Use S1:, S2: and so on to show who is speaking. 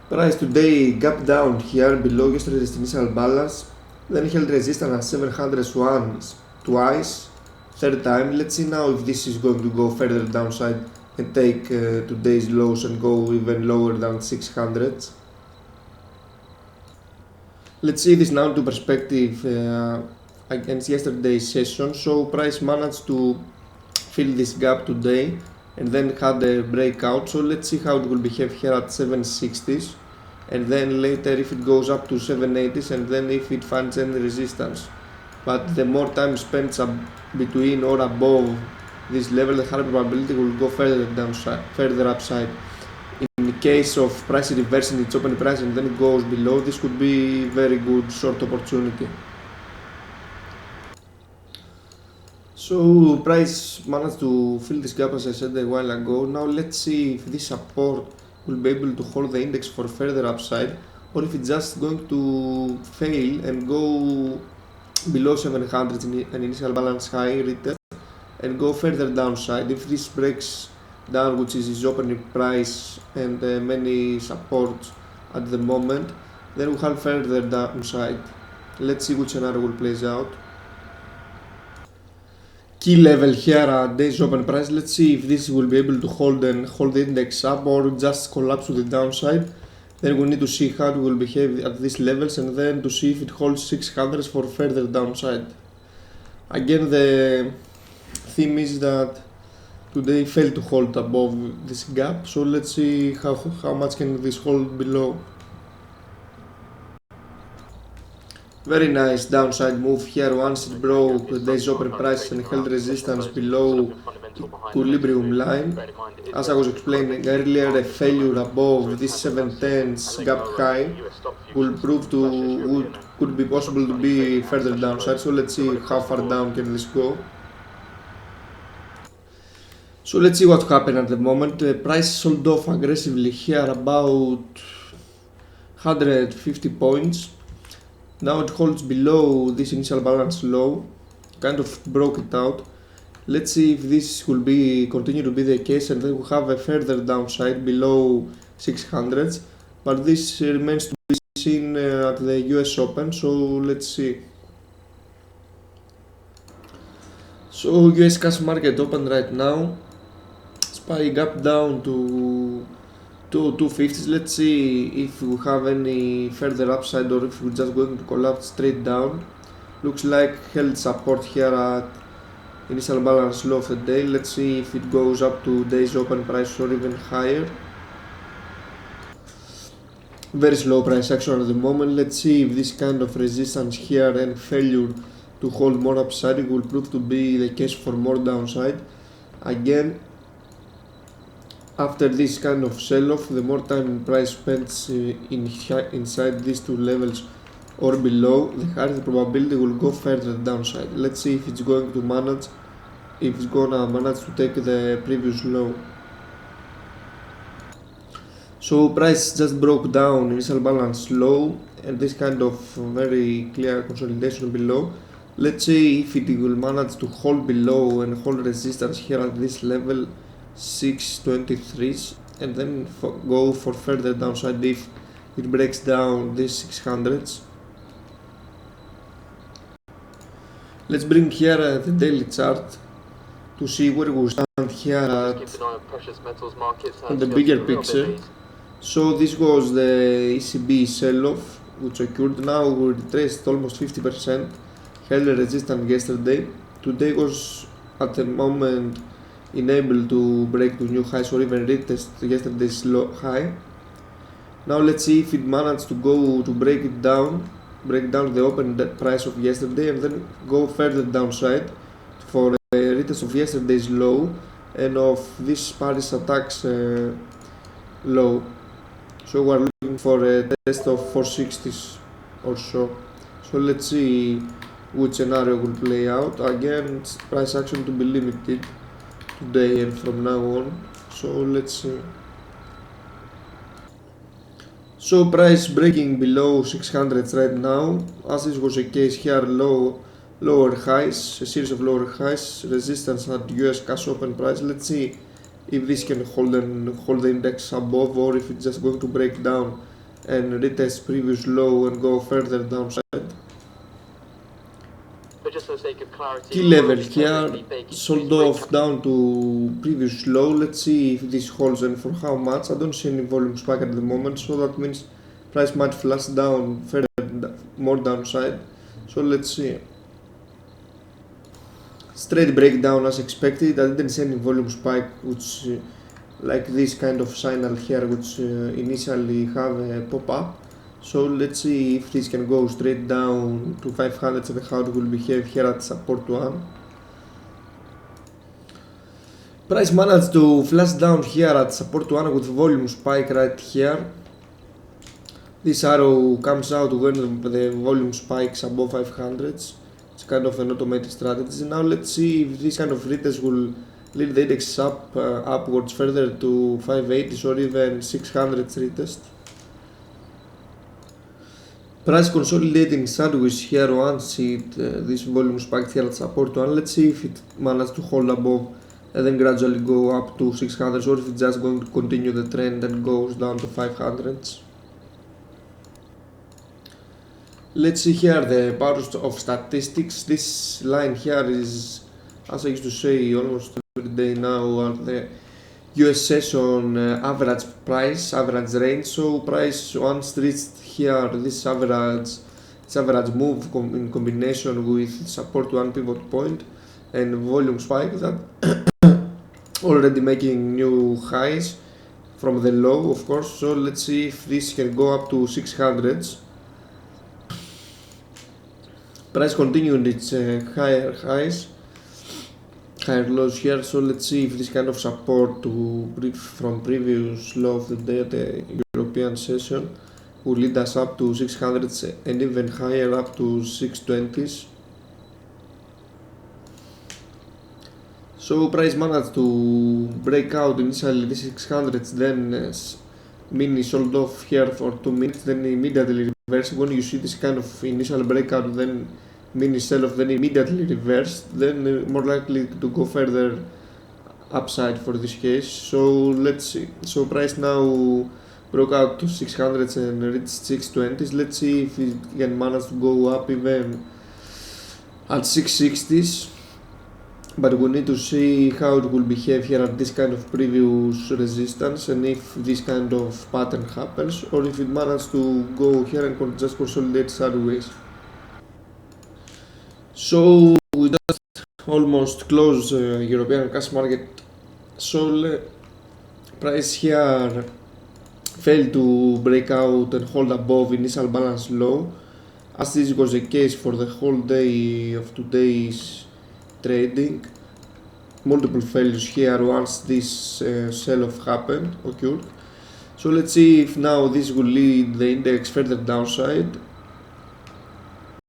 S1: Price today gap down here below yesterday's initial balance, then held resistance at 701 twice, third time. Let's see now if this is going to go further downside and take today's lows and go even lower than 600. Let's see this now to perspective against yesterday's session. So price managed to fill this gap today and then had a breakout. So let's see how it will behave here at 760s, and then later if it goes up to 780s, and then if it finds any resistance. But the more time spent between or above this level, the higher probability will go further upside. In case of price reversing its open price and then it goes below, this could be very good short opportunity. So price managed to fill this gap as I said a while ago. Now let's see if this support will be able to hold the index for further upside, or if it's just going to fail and go below 700 in an initial balance high retest and go further downside. If this breaks down, which is its opening price and many supports at the moment, then we have further downside. Let's see which scenario will plays out. Key level here at day's open price. Let's see if this will be able to hold the index up or just collapse to the downside. Then we need to see how it will behave at these levels, and then to see if it holds 600 for further downside. Again, the theme is that today failed to hold above this gap, so let's see how much can this hold below. Very nice downside move here once it broke the day's open price and held resistance below equilibrium line. As I was explaining earlier, a failure above this 710's gap high could be possible to be further downside. So let's see how far down can this go. So let's see what happened at the moment. The price sold off aggressively here about 150 points. Now it holds below this initial balance low, kind of broke it out. Let's see if this will continue to be the case, and then we have a further downside below 600s, but this remains to be seen at the US Open, so let's see. So US cash market open right now, SPY gap down to 250s. Let's see if we have any further upside or if we're just going to collapse straight down. Looks like held support here at initial balance low of the day. Let's see if it goes up to day's open price or even higher. Very slow price action at the moment. Let's see if this kind of resistance here and failure to hold more upside will prove to be the case for more downside. Again, after this kind of sell-off, the more time price spends inside these two levels or below, the higher the probability will go further downside. Let's see if it's going to manage to take the previous low. So price just broke down initial balance low and this kind of very clear consolidation below. Let's see if it will manage to hold below and hold resistance here at this level 623s, and then go for further downside if it breaks down these 600s. Let's bring here the daily chart to see where we stand here on the bigger picture. So this was the ECB sell-off which occurred. Now we retraced almost 50%, held a resistance yesterday. Today was at the moment unable to break to new highs or even retest yesterday's low high. Now let's see if it managed to go to break down the open price of yesterday and then go further downside for a retest of yesterday's low and of this Paris attacks low. So we're looking for a test of 460s or so. So let's see which scenario will play out. Again, price action to be limited today and from now on, so let's see. So price breaking below 600 right now, as this was a case here, lower highs, a series of lower highs, resistance at US cash open price. Let's see if this can hold the index above or if it's just going to break down and retest previous low and go further downside.
S2: But just for the sake of clarity,
S1: Key level here, sold off down to previous low. Let's see if this holds and for how much. I don't see any volume spike at the moment, so that means price might flash down further, more downside. So let's see. Straight breakdown as expected. I didn't see any volume spike, which like this kind of signal here, which initially have a pop up. So let's see if this can go straight down to 500 and how it will behave here at support 1. Price managed to flash down here at support 1 with volume spike right here. This arrow comes out when the volume spikes above 500s. It's kind of an automated strategy. Now let's see if this kind of retest will lead the index up upwards further to 580s or even 600 retest. Price consolidating sideways here once this volume spiked here at support 1. Let's see if it managed to hold above and then gradually go up to 600 or if it's just going to continue the trend and goes down to 500s. Let's see here the power of statistics. This line here is, as I used to say almost every day now, are the US session average price, average range. So price once reached here this average move in combination with support 1 pivot point and volume spike that already making new highs from the low, of course. So let's see if this can go up to 600s. Price continued its higher highs, higher lows here. So let's see if this kind of support from previous low of the day at the European session will lead us up to 600s and even higher up to 620s. So price managed to break out initially the 600s, then mini sold off here for 2 minutes, then immediately reversed. When you see this kind of initial breakout, then mini sell off, then immediately reversed, then more likely to go further upside for this case. So let's see. So price now broke out to 600s and reached 620s. Let's see if it can manage to go up even at 660s. But we need to see how it will behave here at this kind of previous resistance and if this kind of pattern happens or if it manages to go here and just consolidate sideways. So we just almost closed European cash market. So price here failed to break out and hold above initial balance low, as this was the case for the whole day of today's trading. Multiple failures here once this sell-off occurred. So let's see if now this will lead the index further downside